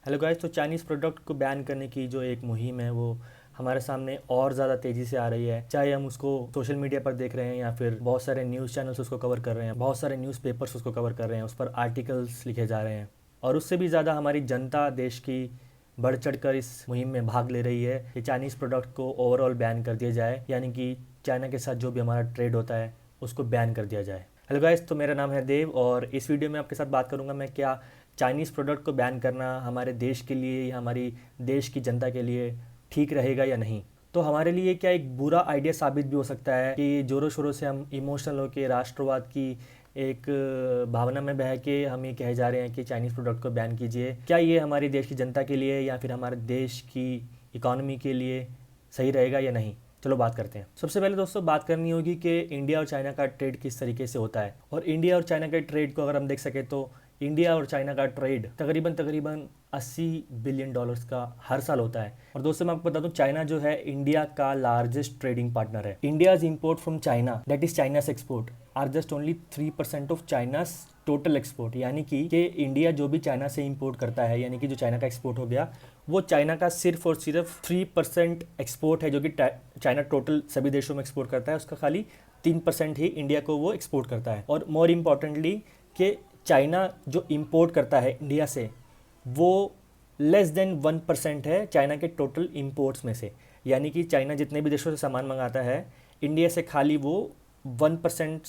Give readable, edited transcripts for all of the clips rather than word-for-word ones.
Hello guys. तो Chinese product को ban करने की जो एक मुहिम है वो हमारे सामने और ज़्यादा तेज़ी से आ रही है। चाहे हम उसको सोशल मीडिया पर देख रहे हैं या फिर बहुत सारे न्यूज़ चैनल्स उसको कवर कर रहे हैं, बहुत सारे न्यूज़पेपर्स उसको कवर कर रहे हैं, उस पर आर्टिकल्स लिखे जा रहे हैं। और उससे भी ज़्यादा हमारी जनता देश की बढ़ चढ़ कर इस मुहिम में भाग ले रही है कि चाइनीज़ प्रोडक्ट को ओवरऑल बैन कर दिया जाए, यानी कि चाइना के साथ जो भी हमारा ट्रेड होता है उसको बैन कर दिया जाए। हेलो गाइस, तो मेरा नाम है देव और इस वीडियो में आपके साथ बात करूंगा मैं क्या चाइनीज़ प्रोडक्ट को बैन करना हमारे देश के लिए या हमारी देश की जनता के लिए ठीक रहेगा या नहीं। तो हमारे लिए क्या एक बुरा आइडिया साबित भी हो सकता है कि ज़ोरों शोरों से हम इमोशनल होकर राष्ट्रवाद की एक भावना में बह के हम ये कहे जा रहे हैं कि चाइनीज़ प्रोडक्ट को बैन कीजिए। क्या ये हमारे देश की जनता के लिए या फिर हमारे देश की इकॉनमी के लिए सही रहेगा या नहीं। चलो बात करते हैं। सबसे पहले दोस्तों बात करनी होगी कि इंडिया और चाइना का ट्रेड किस तरीके से होता है। और इंडिया और चाइना के ट्रेड को अगर हम देख सकें तो इंडिया और चाइना का ट्रेड तकरीबन तकरीबन 80 बिलियन डॉलर्स का हर साल होता है। और दोस्तों मैं आपको बता दूं, चाइना जो है इंडिया का लार्जेस्ट ट्रेडिंग पार्टनर है। India's import from China, that is China's export, are just only 3% of China's total export. यानी कि इंडिया जो भी चाइना से इंपोर्ट करता है, यानी कि जो चाइना का एक्सपोर्ट हो गया, वो चाइना का सिर्फ और सिर्फ 3% एक्सपोर्ट है, जो कि चाइना टोटल सभी देशों में एक्सपोर्ट करता है उसका खाली 3% ही इंडिया को वो एक्सपोर्ट करता है। और मोर इम्पॉर्टेंटली कि चाइना जो इंपोर्ट करता है इंडिया से वो लेस देन 1% है चाइना के टोटल इंपोर्ट्स में से। यानी कि चाइना जितने भी देशों से सामान मंगाता है, इंडिया से खाली वो 1%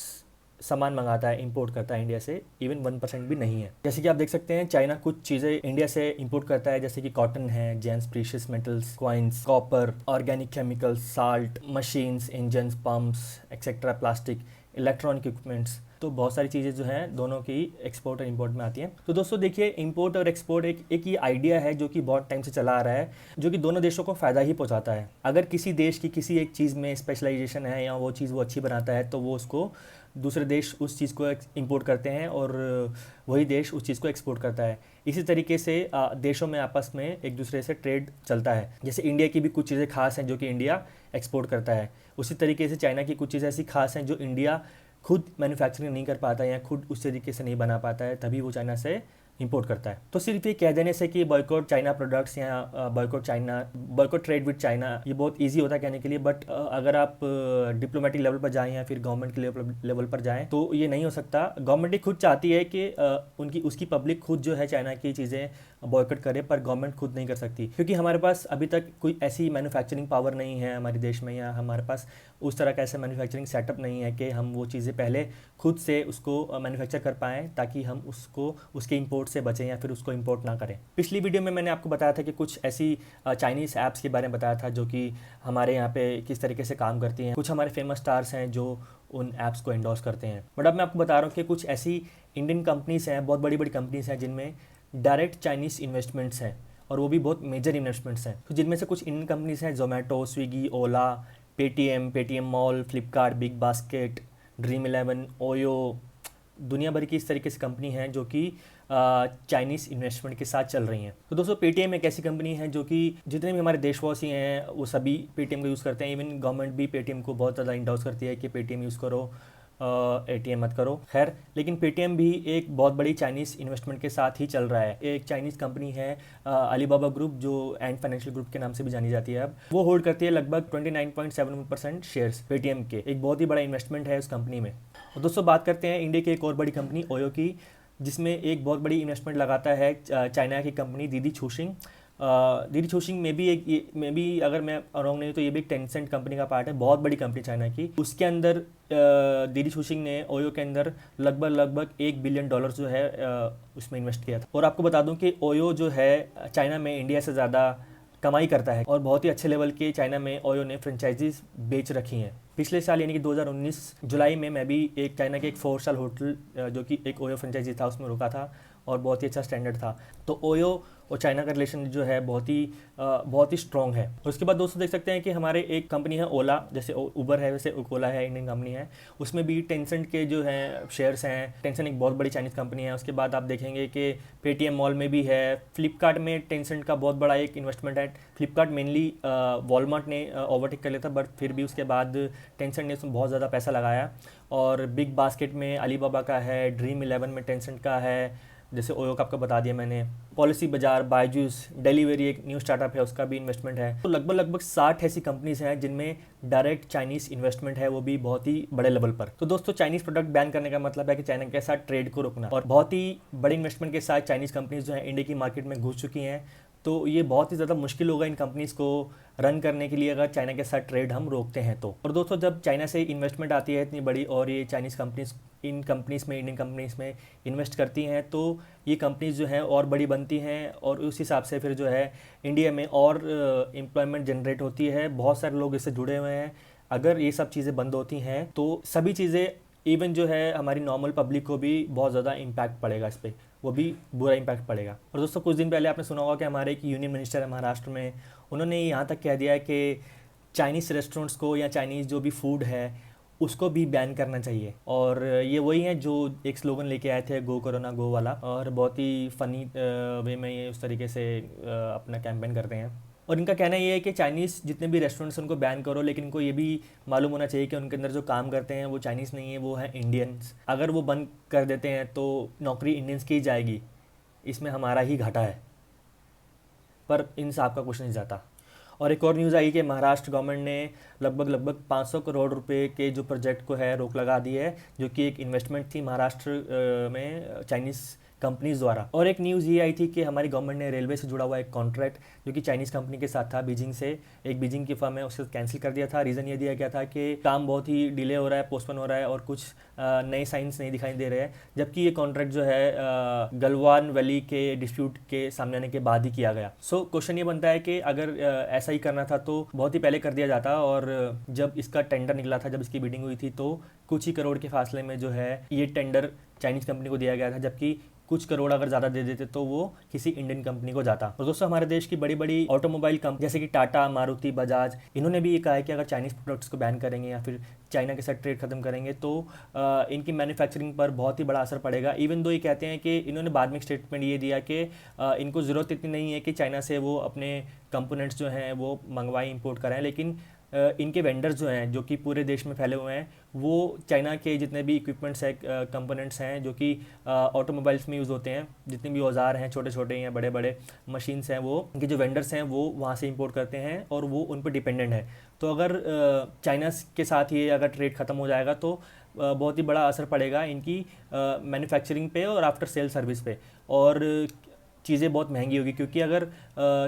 सामान मंगाता है, इंपोर्ट करता है इंडिया से, इवन 1% भी नहीं है। जैसे कि आप देख सकते हैं चाइना कुछ चीज़ें इंडिया से इंपोर्ट करता है, जैसे कि कॉटन है, James precious metals, coins, copper, organic chemicals, salt, machines, engines, pumps etcetera, plastic, electronic equipments. तो बहुत सारी चीज़ें जो हैं दोनों की एक्सपोर्ट और इंपोर्ट में आती हैं। तो दोस्तों देखिए, इंपोर्ट और एक्सपोर्ट एक ये आइडिया है जो कि बहुत टाइम से चला आ रहा है, जो कि दोनों देशों को फ़ायदा ही पहुंचाता है। अगर किसी देश की किसी एक चीज़ में स्पेशलाइजेशन है या वो चीज़ वो अच्छी बनाता है तो वो उसको दूसरे देश उस चीज़ को इंपोर्ट करते हैं और वही देश उस चीज़ को एक्सपोर्ट करता है। इसी तरीके से देशों में आपस में एक दूसरे से ट्रेड चलता है। जैसे इंडिया की भी कुछ चीज़ें खास हैं जो कि इंडिया एक्सपोर्ट करता है, उसी तरीके से चाइना की कुछ चीज़ें ऐसी खास हैं जो इंडिया खुद मैन्युफैक्चरिंग नहीं कर पाता है या खुद उस तरीके से नहीं बना पाता है, तभी वो चाइना से इंपोर्ट करता है। तो सिर्फ ये कह देने से कि बॉयकॉट चाइना प्रोडक्ट्स या बॉयकॉट ट्रेड विद चाइना, ये बहुत इजी होता है कहने के लिए, बट अगर आप डिप्लोमेटिक लेवल पर जाएं या फिर गवर्नमेंट के लेवल पर जाएं तो ये नहीं हो सकता। गवर्नमेंट ही खुद चाहती है कि उनकी उसकी पब्लिक खुद जो है चाइना की चीज़ें बॉयकॉट करे, पर गवर्नमेंट खुद नहीं कर सकती क्योंकि हमारे पास अभी तक कोई ऐसी मैन्युफैक्चरिंग पावर नहीं है हमारे देश में, या हमारे पास उस तरह का ऐसा मैन्युफैक्चरिंग सेटअप नहीं है कि हम वो चीज़ें पहले खुद से उसको मैन्युफैक्चर कर पाएँ ताकि हम उसको उसके इंपोर्ट से बचें या फिर उसको इंपोर्ट ना करें। पिछली वीडियो में मैंने आपको बताया था कि कुछ ऐसी चाइनीज़ ऐप्स के बारे में बताया था जो कि हमारे यहाँ पे किस तरीके से काम करती हैं। कुछ हमारे फेमस स्टार्स हैं जो उन ऐप्स को एंडोर्स करते हैं, बट अब मैं आपको बता रहा हूँ कि कुछ ऐसी इंडियन कंपनीज़ हैं, बहुत बड़ी बड़ी कंपनीज़ हैं जिनमें डायरेक्ट चाइनीज़ इन्वेस्टमेंट्स हैं और वो भी बहुत मेजर इन्वेस्टमेंट्स हैं। तो जिनमें से कुछ इंडियन कंपनीज़ हैं Zomato, Swiggy, Ola, Paytm mall, Flipkart, Big Basket, Dream eleven, Oyo, दुनिया भर की इस तरीके से कंपनी हैं जो कि चाइनीज़ इन्वेस्टमेंट के साथ चल रही हैं। तो दोस्तों पेटीएम एक ऐसी कंपनी है जो कि जितने भी हमारे देशवासी हैं वो सभी पेटीएम का यूज़ करते हैं। इवन गवर्नमेंट भी पेटीएम को बहुत ज़्यादा इंडोर्स करती है कि पेटीएम यूज़ करो, एटीएम मत करो। खैर, लेकिन पेटीएम भी एक बहुत बड़ी चाइनीज़ इन्वेस्टमेंट के साथ ही चल रहा है। एक चाइनीज़ कंपनी है अलीबाबा ग्रुप, जो एंड फाइनेंशियल ग्रुप के नाम से भी जानी जाती है, अब वो होल्ड करती है लगभग 29.71% शेयर्स पेटीएम के। एक बहुत ही बड़ा इन्वेस्टमेंट है उस कंपनी में। और दोस्तों बात करते हैं इंडिया की एक और बड़ी कंपनी ओयो की, जिसमें एक बहुत बड़ी इन्वेस्टमेंट लगाता है चाइना की कंपनी दीदी छूशिंग। दीदी छूशिंग में भी अगर मैं रॉन्ग नहीं हूँ तो ये भी एक टेंसेंट कंपनी का पार्ट है, बहुत बड़ी कंपनी चाइना की। उसके अंदर दीदी छूशिंग ने ओयो के अंदर लगभग $1 बिलियन जो है उसमें इन्वेस्ट किया था। और आपको बता दूं कि ओयो जो है चाइना में इंडिया से ज़्यादा कमाई करता है और बहुत ही अच्छे लेवल के चाइना में ओयो ने फ्रेंचाइजीज बेच रखी हैं। पिछले साल यानी कि 2019 जुलाई में मैं भी एक चाइना के एक 4 स्टार होटल जो कि एक ओयो फ्रेंचाइजी था उसमें रुका था और बहुत ही अच्छा स्टैंडर्ड था। तो ओयो और चाइना का रिलेशन जो है बहुत ही स्ट्रॉन्ग है। उसके बाद दोस्तों देख सकते हैं कि हमारे एक कंपनी है ओला, जैसे उबर है वैसे ओला है, इंडियन कंपनी है। उसमें भी टेंसेंट के जो हैं शेयर्स हैं। टेंसेंट एक बहुत बड़ी चाइनीज़ कंपनी है। उसके बाद आप देखेंगे कि पेटीएम मॉल में भी है। फ्लिपकार्ट में टेंसेंट का बहुत बड़ा एक इन्वेस्टमेंट है। फ्लिपकार्ट मेनली वॉलमार्ट ने ओवरटेक कर लिया था, बट फिर भी उसके बाद टेंसेंट ने उसमें बहुत ज़्यादा पैसा लगाया। और बिग बास्केट में अलीबाबा का है, ड्रीम11 में टेंसेंट का है, जैसे ओयो का आपको बता दिया मैंने, पॉलिसी बाजार, बायजूस, डिलीवरी एक न्यू स्टार्टअप है, उसका भी इन्वेस्टमेंट है। तो लगभग 60 ऐसी कंपनीज हैं जिनमें डायरेक्ट चाइनीज़ इन्वेस्टमेंट है, वो भी बहुत ही बड़े लेवल पर। तो दोस्तों, चाइनीज़ प्रोडक्ट बैन करने का मतलब है कि चाइना के साथ ट्रेड को रोकना, और बहुत ही बड़ी इन्वेस्टमेंट के साथ चाइनीज़ कंपनीज जो है इंडिया की मार्केट में घुस चुकी हैं। तो ये बहुत ही ज़्यादा मुश्किल होगा इन कंपनीज़ को रन करने के लिए अगर चाइना के साथ ट्रेड हम रोकते हैं तो। और दोस्तों, जब चाइना से इन्वेस्टमेंट आती है इतनी बड़ी और ये चाइनीज़ कंपनीज़ इन कंपनीज़ में, इंडियन कंपनीज़ में इन्वेस्ट करती हैं, तो ये कंपनीज़ जो हैं और बड़ी बनती हैं, और उस हिसाब से फिर जो है इंडिया में और एम्प्लॉयमेंट जनरेट होती है, बहुत सारे लोग इससे जुड़े हुए हैं। अगर ये सब चीज़ें बंद होती हैं तो सभी चीज़ें, इवन जो है हमारी नॉर्मल पब्लिक को भी बहुत ज़्यादा इम्पैक्ट पड़ेगा, इस पर वो भी बुरा इम्पैक्ट पड़ेगा। और दोस्तों, कुछ दिन पहले आपने सुना होगा कि हमारे एक यूनियन मिनिस्टर है महाराष्ट्र में, उन्होंने यहाँ तक कह दिया है कि चाइनीज़ रेस्टोरेंट्स को या चाइनीज़ जो भी फूड है उसको भी बैन करना चाहिए। और ये वही है जो एक स्लोगन लेके आए थे, गो कोरोना गो वाला, और बहुत ही फ़नी वे में ये उस तरीके से अपना कैंपेन करते हैं। और इनका कहना ये है कि चाइनीज़ जितने भी रेस्टोरेंट्स उनको बैन करो, लेकिन इनको ये भी मालूम होना चाहिए कि उनके अंदर जो काम करते हैं वो चाइनीज़ नहीं है, वो है इंडियंस। अगर वो बंद कर देते हैं तो नौकरी इंडियंस की ही जाएगी, इसमें हमारा ही घाटा है, पर इन साहब का कुछ नहीं जाता। और एक और न्यूज़ आई कि महाराष्ट्र गवर्नमेंट ने लगभग 500 करोड़ रुपए के जो प्रोजेक्ट को है रोक लगा दी है, जो कि एक इन्वेस्टमेंट थी महाराष्ट्र में चाइनीज़ कंपनीज द्वारा। और एक न्यूज़ ये आई थी कि हमारी गवर्नमेंट ने रेलवे से जुड़ा हुआ एक कॉन्ट्रैक्ट जो कि चाइनीज़ कंपनी के साथ था, बीजिंग से, एक बीजिंग की फर्म है, उसे कैंसिल कर दिया था। रीज़न ये दिया गया था कि काम बहुत ही डिले हो रहा है, पोस्टपोन हो रहा है, और कुछ नए साइंस नहीं दिखाई दे रहे हैं, जबकि ये कॉन्ट्रैक्ट जो है गलवान वैली के डिस्प्यूट के सामने आने के बाद ही किया गया। सो क्वेश्चन ये बनता है कि अगर ऐसा ही करना था तो बहुत ही पहले कर दिया जाता, और जब इसका टेंडर निकला था, जब इसकी बिडिंग हुई थी, तो कुछ ही करोड़ के फासले में जो है ये टेंडर चाइनीज़ कंपनी को दिया गया था, जबकि कुछ करोड़ अगर ज़्यादा दे देते तो वो किसी इंडियन कंपनी को जाता। और दोस्तों, हमारे देश की बड़ी बड़ी ऑटोमोबाइल कंपनी जैसे कि टाटा, मारुति, बजाज, इन्होंने भी ये कहा है कि अगर चाइनीज़ प्रोडक्ट्स को बैन करेंगे या फिर चाइना के साथ ट्रेड खत्म करेंगे तो इनकी मैन्युफैक्चरिंग पर बहुत ही बड़ा असर पड़ेगा। इवन दो ये कहते हैं कि इन्होंने बाद में स्टेटमेंट ये दिया कि इनको ज़रूरत इतनी नहीं है कि चाइना से वो अपने कंपोनेंट्स जो हैं वो मंगवाएं, इंपोर्ट कराएं, लेकिन इनके वेंडर्स जो हैं, जो कि पूरे देश में फैले हुए हैं, वो चाइना के जितने भी इक्विपमेंट्स हैं, कंपोनेंट्स हैं जो कि ऑटोमोबाइल्स में यूज़ होते हैं, जितने भी औजार हैं, छोटे छोटे या बड़े बड़े मशीन्स हैं, वो इनके जो वेंडर्स हैं वो वहाँ से इंपोर्ट करते हैं और वो उन पर डिपेंडेंट है। तो अगर चाइना के साथ ये अगर ट्रेड ख़त्म हो जाएगा तो बहुत ही बड़ा असर पड़ेगा इनकी मैन्युफैक्चरिंग पे और आफ्टर सेल सर्विस पे, और चीज़ें बहुत महंगी होगी, क्योंकि अगर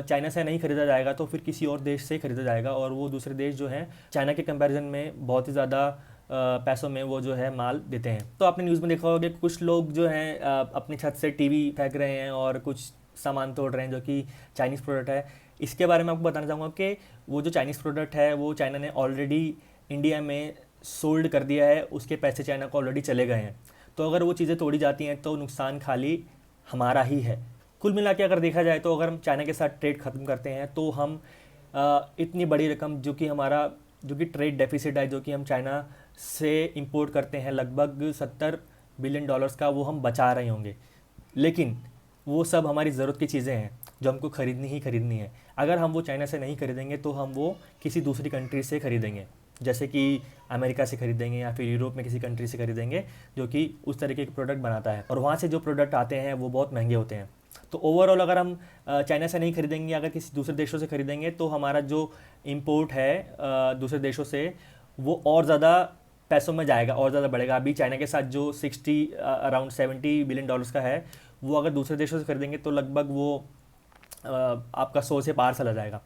चाइना से नहीं ख़रीदा जाएगा तो फिर किसी और देश से ख़रीदा जाएगा, और वो दूसरे देश जो हैं चाइना के कंपैरिजन में बहुत ही ज़्यादा पैसों में वो जो है माल देते हैं। तो आपने न्यूज़ में देखा होगा कि कुछ लोग जो हैं अपनी छत से टीवी फेंक रहे हैं और कुछ सामान तोड़ रहे हैं जो कि चाइनीज़ प्रोडक्ट है। इसके बारे में आपको बताना चाहूँगा कि वो जो चाइनीज़ प्रोडक्ट है वो चाइना ने ऑलरेडी इंडिया में सोल्ड कर दिया है, उसके पैसे चाइना को ऑलरेडी चले गए हैं। तो अगर वो चीज़ें तोड़ी जाती हैं तो नुकसान खाली हमारा ही है। कुल मिला के अगर देखा जाए तो अगर हम चाइना के साथ ट्रेड ख़त्म करते हैं तो हम इतनी बड़ी रकम जो कि ट्रेड डेफिसिट है, जो कि हम चाइना से इंपोर्ट करते हैं लगभग $70 बिलियन का, वो हम बचा रहे होंगे। लेकिन वो सब हमारी ज़रूरत की चीज़ें हैं जो हमको खरीदनी है। अगर हम वो चाइना से नहीं खरीदेंगे तो हम वो किसी दूसरी कंट्री से खरीदेंगे, जैसे कि अमेरिका से खरीदेंगे या फिर यूरोप में किसी कंट्री से खरीदेंगे जो कि उस तरीके के प्रोडक्ट बनाता है, और वहाँ से जो प्रोडक्ट आते हैं वो बहुत महंगे होते हैं। तो ओवरऑल अगर हम चाइना से नहीं खरीदेंगे, अगर किसी दूसरे देशों से खरीदेंगे, तो हमारा जो इंपोर्ट है दूसरे देशों से वो और ज़्यादा पैसों में जाएगा और ज़्यादा बढ़ेगा। अभी चाइना के साथ जो अराउंड $70 बिलियन का है, वो अगर दूसरे देशों से खरीदेंगे तो लगभग वो आपका 100 से पार चला जाएगा।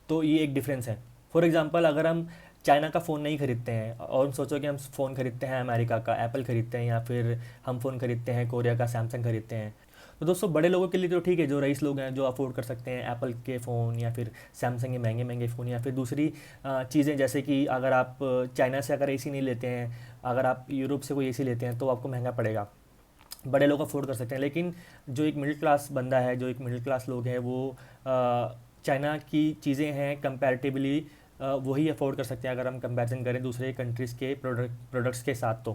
तो ये एक डिफरेंस है। फॉर एग्जांपल, अगर हम चाइना का फ़ोन नहीं खरीदते हैं और हम सोचो कि हम फ़ोन खरीदते हैं अमेरिका का, एप्पल खरीदते हैं, या फिर हम फ़ोन खरीदते हैं कोरिया का, सैमसंग खरीदते हैं, तो दोस्तों बड़े लोगों के लिए तो ठीक है, जो रईस लोग हैं जो अफोर्ड कर सकते हैं एप्पल के फ़ोन या फिर सैमसंग के महंगे महंगे फ़ोन, या फिर दूसरी चीज़ें, जैसे कि अगर आप चाइना से अगर एसी नहीं लेते हैं, अगर आप यूरोप से कोई एसी लेते हैं तो आपको महंगा पड़ेगा, बड़े लोग अफोर्ड कर सकते हैं। लेकिन जो एक मिडिल क्लास बंदा है, जो एक मिडिल क्लास लोग हैं, वो चाइना की चीज़ें हैं कंपैरेटिवली वही अफोर्ड कर सकते हैं अगर हम कंपैरिजन करें दूसरे कंट्रीज़ के प्रोडक्ट्स के साथ। तो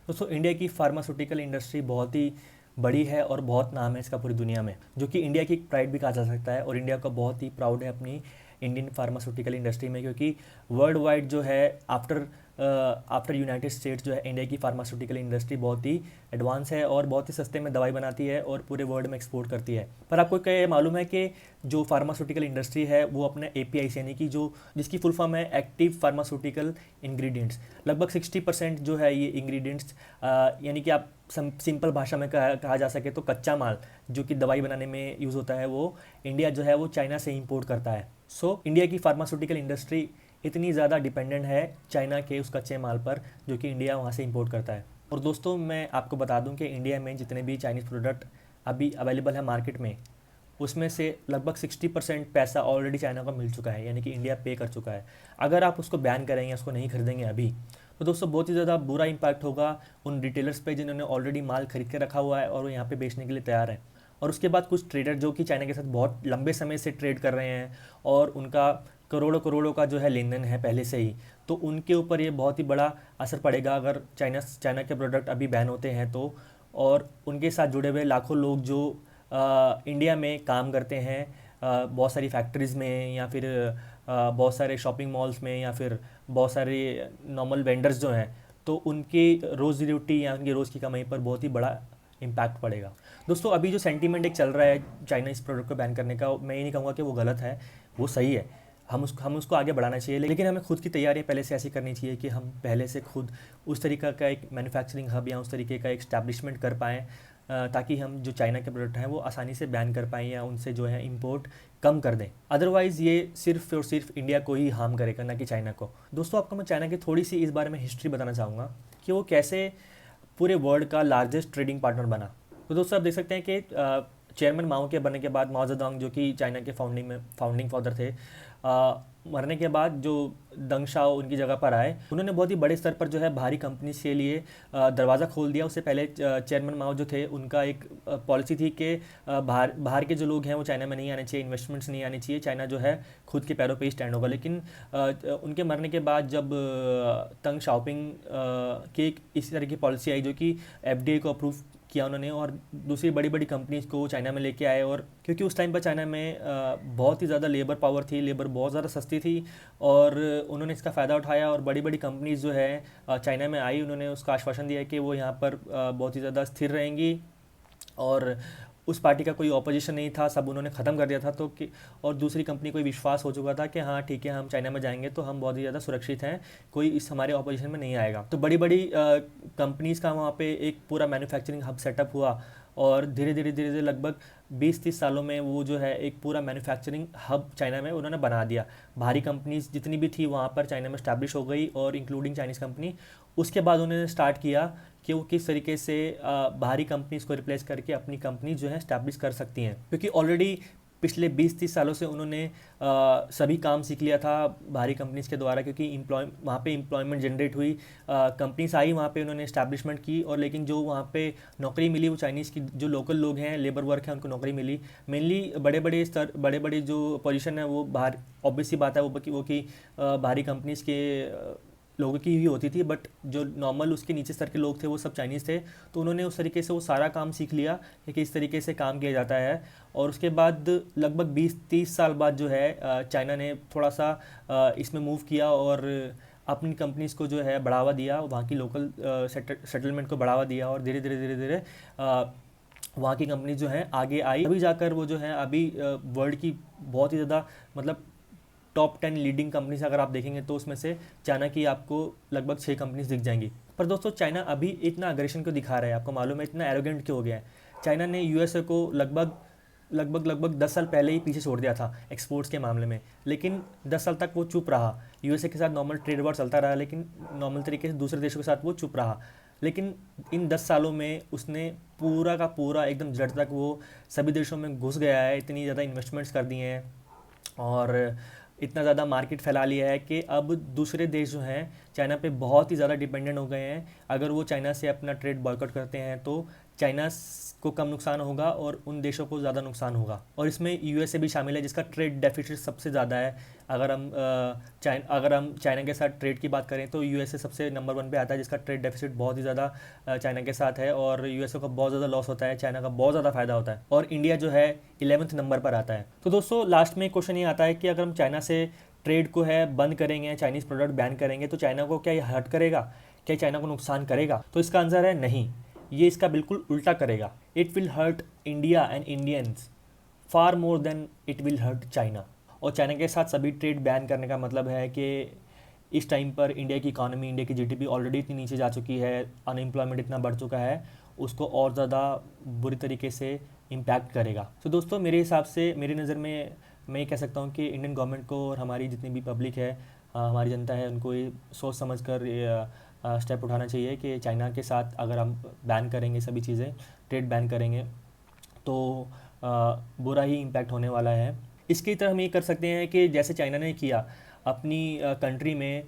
दोस्तों, इंडिया की फार्मास्यूटिकल इंडस्ट्री बहुत ही बड़ी है और बहुत नाम है इसका पूरी दुनिया में, जो कि इंडिया की प्राइड भी कहा जा सकता है, और इंडिया का बहुत ही प्राउड है अपनी इंडियन फार्मास्यूटिकल इंडस्ट्री में, क्योंकि वर्ल्ड वाइड जो है आफ्टर आफ्टर यूनाइटेड स्टेट्स जो है इंडिया की फार्मास्यूटिकल इंडस्ट्री बहुत ही एडवांस है और बहुत ही सस्ते में दवाई बनाती है और पूरे वर्ल्ड में एक्सपोर्ट करती है। पर आपको क्या ये मालूम है कि जो फार्मास्यूटिकल इंडस्ट्री है वो अपने API यानी कि जो जिसकी फुल फॉर्म है एक्टिव फार्मास्यूटिकल इंग्रेडिएंट्स, लगभग 60% जो है ये इंग्रेडिएंट्स, यानी कि आप सिंपल भाषा में कहा जा सके तो कच्चा माल जो कि दवाई बनाने में यूज़ होता है वो इंडिया जो है वो चाइना से इंपोर्ट करता है। सो इंडिया की फार्मास्यूटिकल इंडस्ट्री इतनी ज़्यादा डिपेंडेंट है चाइना के उस कच्चे माल पर जो कि इंडिया वहाँ से इंपोर्ट करता है। और दोस्तों मैं आपको बता दूं कि इंडिया में जितने भी चाइनीज़ प्रोडक्ट अभी अवेलेबल है मार्केट में, उसमें से लगभग 60% पैसा ऑलरेडी चाइना को मिल चुका है, यानी कि इंडिया पे कर चुका है। अगर आप उसको बैन करेंगे, उसको नहीं खरीदेंगे अभी, तो दोस्तों बहुत ही ज़्यादा बुरा इम्पैक्ट होगा उन रिटेलर्स पे जिन्होंने ऑलरेडी माल खरीद के रखा हुआ है और वो यहाँ पे बेचने के लिए तैयार हैं। और उसके बाद कुछ ट्रेडर जो कि चाइना के साथ बहुत लंबे समय से ट्रेड कर रहे हैं और उनका करोड़ों करोड़ों का जो है लेन देन है पहले से ही, तो उनके ऊपर ये बहुत ही बड़ा असर पड़ेगा अगर चाइना के प्रोडक्ट अभी बैन होते हैं तो। और उनके साथ जुड़े हुए लाखों लोग जो इंडिया में काम करते हैं, बहुत सारी फैक्ट्रीज़ में या फिर बहुत सारे शॉपिंग मॉल्स में या फिर बहुत सारे नॉर्मल वेंडर्स जो हैं, तो उनकी रोज़ी रोटी या उनकी रोज़ की कमाई पर बहुत ही बड़ा इम्पैक्ट पड़ेगा। दोस्तों अभी जो सेंटीमेंट एक चल रहा है चाइना इस प्रोडक्ट को बैन करने का, मैं ये नहीं कहूँगा कि वो गलत है, वो सही है। हम उसको आगे बढ़ाना चाहिए, लेकिन हमें खुद की तैयारियां पहले से ऐसी करनी चाहिए कि हम पहले से खुद उस तरीक़ा का एक मैन्युफैक्चरिंग हब या उस तरीके का एक स्टैब्लिशमेंट कर पाएँ, ताकि हम जो चाइना के प्रोडक्ट हैं वो आसानी से बैन कर पाएँ या उनसे जो है इंपोर्ट कम कर दें। अदरवाइज़ ये सिर्फ और सिर्फ इंडिया को ही हार्म करेगा, ना कि चाइना को। दोस्तों आपको मैं चाइना की थोड़ी सी इस बारे में हिस्ट्री बताना चाहूँगा कि वो कैसे पूरे वर्ल्ड का लार्जेस्ट ट्रेडिंग पार्टनर बना। तो दोस्तों आप देख सकते हैं कि चेयरमैन माओ के बनने के बाद, माओ ज़ेडुंग जो कि चाइना के फाउंडिंग फादर थे, मरने के बाद जो दंग शाओ उनकी जगह पर आए, उन्होंने बहुत ही बड़े स्तर पर जो है भारी कंपनीज के लिए दरवाज़ा खोल दिया। उससे पहले चेयरमैन माओ जो थे उनका एक पॉलिसी थी कि बाहर के जो लोग हैं वो चाइना में नहीं आने चाहिए, इन्वेस्टमेंट्स नहीं आनी चाहिए, चाइना जो है खुद के पैरों पे ही स्टैंड होगा। लेकिन उनके मरने के बाद जब तंग शाओपिंग की इस तरह की पॉलिसी आई जो कि FDI को अप्रूव किया उन्होंने और दूसरी बड़ी बड़ी कंपनीज को चाइना में लेके आए, और क्योंकि उस टाइम पर चाइना में बहुत ही ज़्यादा लेबर पावर थी, लेबर बहुत ज़्यादा सस्ती थी और उन्होंने इसका फ़ायदा उठाया और बड़ी बड़ी कंपनीज जो है चाइना में आई। उन्होंने उसका आश्वासन दिया कि वो यहाँ पर बहुत ही ज़्यादा स्थिर रहेंगी और उस पार्टी का कोई ऑपोजिशन नहीं था, सब उन्होंने ख़त्म कर दिया था। तो कि और दूसरी कंपनी को विश्वास हो चुका था कि हाँ ठीक है, हम चाइना में जाएंगे तो हम बहुत ही ज़्यादा सुरक्षित हैं, कोई इस हमारे ऑपोजिशन में नहीं आएगा। तो बड़ी बड़ी कंपनीज़ का वहाँ पे एक पूरा मैन्युफैक्चरिंग हब सेटअप हुआ और धीरे धीरे लगभग 20-30 सालों में वो जो है एक पूरा मैन्युफैक्चरिंग हब चाइना में उन्होंने बना दिया। भारी कंपनीज जितनी भी थी वहाँ पर चाइना में स्टैब्लिश हो गई और इंक्लूडिंग चाइनीज़ कंपनी। उसके बाद उन्होंने स्टार्ट किया कि वो किस तरीके से बाहरी कंपनीज को रिप्लेस करके अपनी कंपनी जो है स्टैब्लिश कर सकती हैं, क्योंकि ऑलरेडी पिछले 20-30 सालों से उन्होंने सभी काम सीख लिया था बाहरी कंपनीज़ के द्वारा, क्योंकि वहाँ पे एम्प्लॉयमेंट जनरेट हुई, कंपनीज आई वहाँ पे, उन्होंने एस्टैब्लिशमेंट की और लेकिन जो वहाँ पे नौकरी मिली वो चाइनीज़ की जो लोकल लोग हैं, लेबर वर्क है, उनको नौकरी मिली। मेनली बड़े बड़े जो पोजीशन है वो बाहर, ऑब्वियस सी बात है वो कि बाहरी कंपनीज़ के लोगों की ही होती थी, बट जो नॉर्मल उसके नीचे स्तर के लोग थे वो सब चाइनीज़ थे। तो उन्होंने उस तरीके से वो सारा काम सीख लिया कि किस तरीके से काम किया जाता है। और उसके बाद लगभग 20-30 साल बाद जो है चाइना ने थोड़ा सा इसमें मूव किया और अपनी कंपनीज़ को जो है बढ़ावा दिया, वहाँ की लोकल सेटलमेंट को बढ़ावा दिया और धीरे धीरे वहाँ की कंपनी जो है आगे आई। अभी जाकर वो जो है अभी वर्ल्ड की बहुत ही ज़्यादा मतलब टॉप 10 लीडिंग कंपनीज अगर आप देखेंगे तो उसमें से चाइना की आपको लगभग 6 कंपनीज दिख जाएंगी। पर दोस्तों चाइना अभी इतना अग्रेशन क्यों दिखा रहा है, आपको मालूम है इतना एरोगेंट क्यों हो गया है? चाइना ने USA को लगभग 10 साल पहले ही पीछे छोड़ दिया था एक्सपोर्ट्स के मामले में, लेकिन 10 साल तक वो चुप रहा। USA के साथ नॉर्मल ट्रेड वॉर चलता रहा, लेकिन नॉर्मल तरीके से दूसरे देशों के साथ वो चुप रहा। लेकिन इन 10 सालों में उसने पूरा का पूरा एकदम जड़ तक वो सभी देशों में घुस गया है, इतनी ज़्यादा इन्वेस्टमेंट्स कर दिए हैं और इतना ज़्यादा मार्केट फैला लिया है कि अब दूसरे देश जो हैं चाइना पे बहुत ही ज़्यादा डिपेंडेंट हो गए हैं। अगर वो चाइना से अपना ट्रेड बॉयकॉट करते हैं तो चाइना को कम नुकसान होगा और उन देशों को ज़्यादा नुकसान होगा। और इसमें USA भी शामिल है जिसका ट्रेड डेफिसिट सबसे ज़्यादा है। अगर हम चाइना के साथ ट्रेड की बात करें तो USA सबसे नंबर 1 पे आता है, जिसका ट्रेड डेफिसिट बहुत ही ज़्यादा चाइना के साथ है और USA को बहुत ज़्यादा लॉस होता है, चाइना का बहुत ज़्यादा फ़ायदा होता है और इंडिया जो है 11वें नंबर पर आता है। तो दोस्तों लास्ट में क्वेश्चन ये आता है कि अगर हम चाइना से ट्रेड को है बंद करेंगे, चाइनीज़ प्रोडक्ट बैन करेंगे, तो चाइना को क्या ये हर्ट करेगा, क्या चाइना को नुकसान करेगा? तो इसका आंसर है नहीं, ये इसका बिल्कुल उल्टा करेगा। It will hurt India and Indians far more than it will hurt China. और चाइना के साथ सभी ट्रेड बैन करने का मतलब है कि इस टाइम पर इंडिया की इकॉनमी, इंडिया की जीडीपी ऑलरेडी इतनी नीचे जा चुकी है, अनएम्प्लॉयमेंट इतना बढ़ चुका है, उसको और ज़्यादा बुरी तरीके से इम्पैक्ट करेगा। तो दोस्तों मेरे हिसाब से, मेरी नज़र में मैं ये कह सकता हूँ कि इंडियन गवर्नमेंट को और हमारी जितनी भी पब्लिक है, हमारी जनता है, उनको ये सोच समझ कर स्टेप उठाना चाहिए कि चाइना के साथ अगर हम बैन करेंगे सभी चीज़ें, ट्रेड बैन करेंगे, तो बुरा ही इम्पैक्ट होने वाला है। इसकी तरह हम ये कर सकते हैं कि जैसे चाइना ने किया अपनी कंट्री में,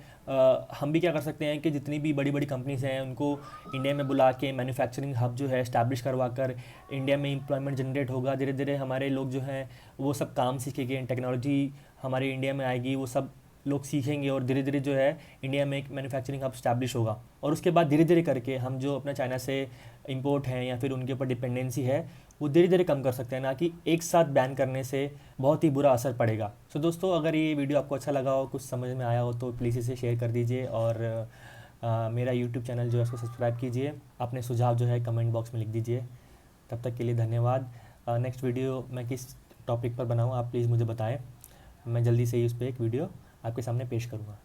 हम भी क्या कर सकते हैं कि जितनी भी बड़ी बड़ी कंपनीज हैं उनको इंडिया में बुला के मैन्युफैक्चरिंग हब जो है इस्टेब्लिश करवा कर इंडिया में एम्प्लॉयमेंट जनरेट होगा। धीरे धीरे हमारे लोग जो हैं वो सब काम सीखेंगे, टेक्नोलॉजी हमारे इंडिया में आएगी, वो सब लोग सीखेंगे और धीरे धीरे जो है इंडिया में एक मैन्युफैक्चरिंग हब स्टैब्लिश होगा। और उसके बाद धीरे धीरे करके हम जो अपना चाइना से इंपोर्ट है या फिर उनके ऊपर डिपेंडेंसी है वो धीरे धीरे कम कर सकते हैं, ना कि एक साथ बैन करने से बहुत ही बुरा असर पड़ेगा। सो दोस्तों, अगर ये वीडियो आपको अच्छा लगा हो, कुछ समझ में आया हो, तो प्लीज़ इसे शेयर कर दीजिए और मेरा यूट्यूब चैनल जो है उसको सब्सक्राइब कीजिए। अपने सुझाव जो है कमेंट बॉक्स में लिख दीजिए। तब तक के लिए धन्यवाद। नेक्स्ट वीडियो मैं किस टॉपिक पर बनाऊँ आप प्लीज़ मुझे बताएं, मैं जल्दी से ही उस पर एक वीडियो आपके सामने पेश करूँगा।